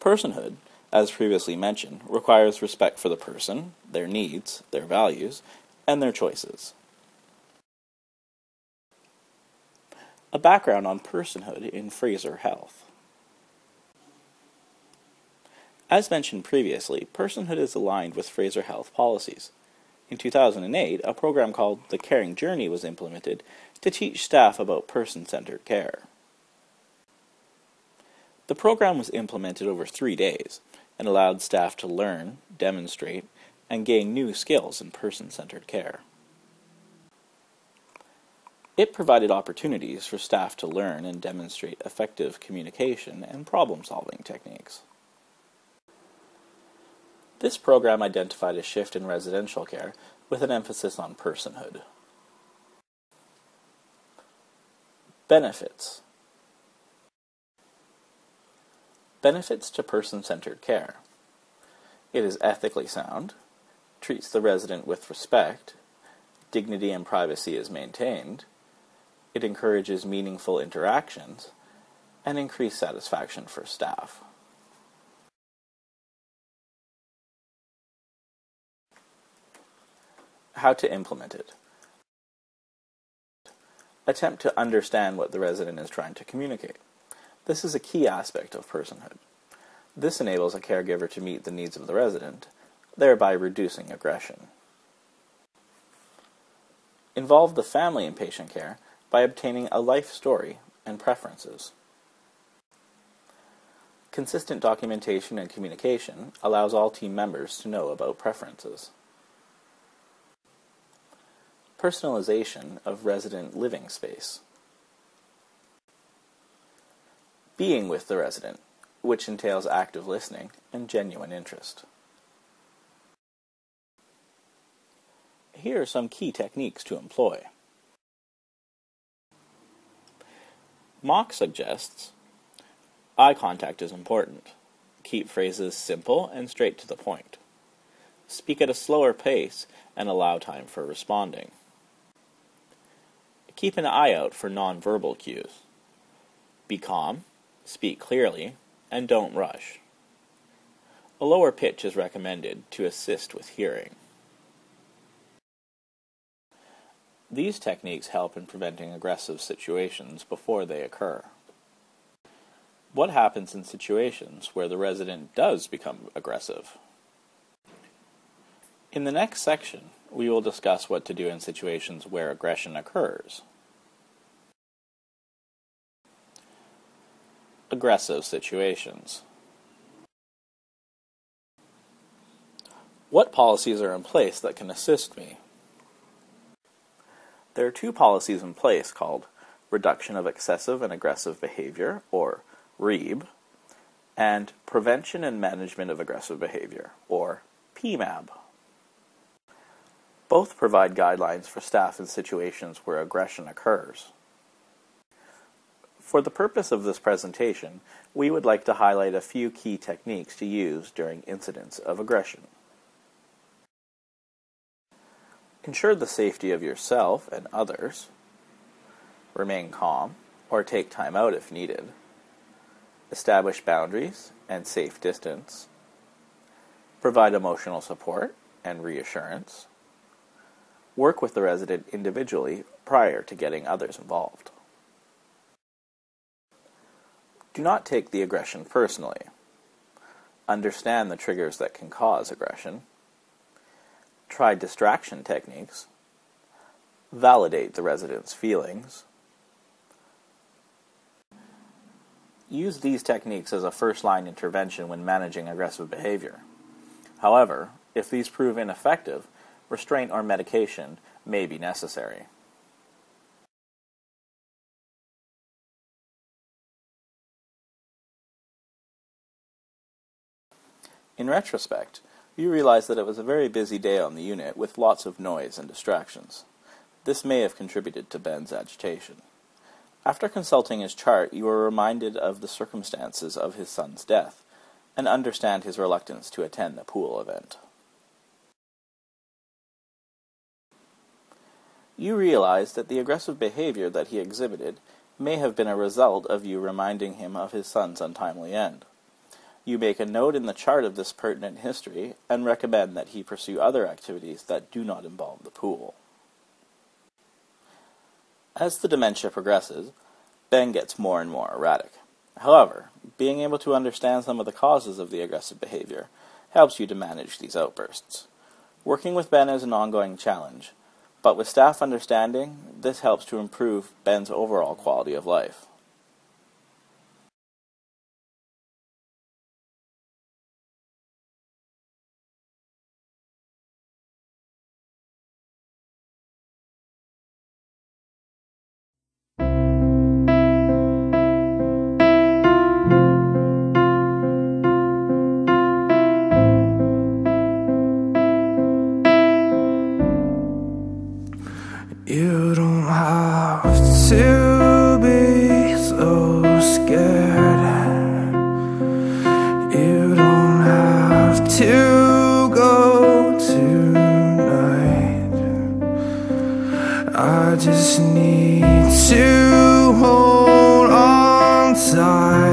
Personhood, as previously mentioned, requires respect for the person, their needs, their values, and their choices. A background on personhood in Fraser Health. As mentioned previously, personhood is aligned with Fraser Health policies. In 2008, a program called The Caring Journey was implemented to teach staff about person-centered care. The program was implemented over 3 days and allowed staff to learn, demonstrate, and gain new skills in person-centered care. It provided opportunities for staff to learn and demonstrate effective communication and problem-solving techniques. This program identified a shift in residential care with an emphasis on personhood. Benefits. Benefits to person-centered care. It is ethically sound, treats the resident with respect, dignity and privacy is maintained, it encourages meaningful interactions, and increased satisfaction for staff. How to implement it. Attempt to understand what the resident is trying to communicate. This is a key aspect of personhood. This enables a caregiver to meet the needs of the resident, thereby reducing aggression. Involve the family in patient care by obtaining a life story and preferences. Consistent documentation and communication allows all team members to know about preferences. Personalization of resident living space. Being with the resident, which entails active listening and genuine interest. Here are some key techniques to employ. Mock suggests, eye contact is important. Keep phrases simple and straight to the point. Speak at a slower pace and allow time for responding. Keep an eye out for nonverbal cues. Be calm, speak clearly, and don't rush. A lower pitch is recommended to assist with hearing. These techniques help in preventing aggressive situations before they occur. What happens in situations where the resident does become aggressive? In the next section, we will discuss what to do in situations where aggression occurs. Aggressive situations. What policies are in place that can assist me? There are 2 policies in place called Reduction of Excessive and Aggressive Behavior, or REAB, and Prevention and Management of Aggressive Behavior, or PMAB. Both provide guidelines for staff in situations where aggression occurs. For the purpose of this presentation, we would like to highlight a few key techniques to use during incidents of aggression. Ensure the safety of yourself and others. Remain calm, or take time out if needed. Establish boundaries and safe distance. Provide emotional support and reassurance. Work with the resident individually prior to getting others involved. Do not take the aggression personally. Understand the triggers that can cause aggression. Try distraction techniques. Validate the resident's feelings. Use these techniques as a first-line intervention when managing aggressive behavior. However, if these prove ineffective, restraint or medication may be necessary. In retrospect, you realize that it was a very busy day on the unit with lots of noise and distractions. This may have contributed to Ben's agitation. After consulting his chart, you were reminded of the circumstances of his son's death and understand his reluctance to attend the pool event. You realize that the aggressive behavior that he exhibited may have been a result of you reminding him of his son's untimely end. You make a note in the chart of this pertinent history and recommend that he pursue other activities that do not involve the pool. As the dementia progresses, Ben gets more and more erratic. However, being able to understand some of the causes of the aggressive behavior helps you to manage these outbursts. Working with Ben is an ongoing challenge, but with staff understanding, this helps to improve Ben's overall quality of life. You don't have to be so scared. You don't have to go tonight. I just need to hold on tight.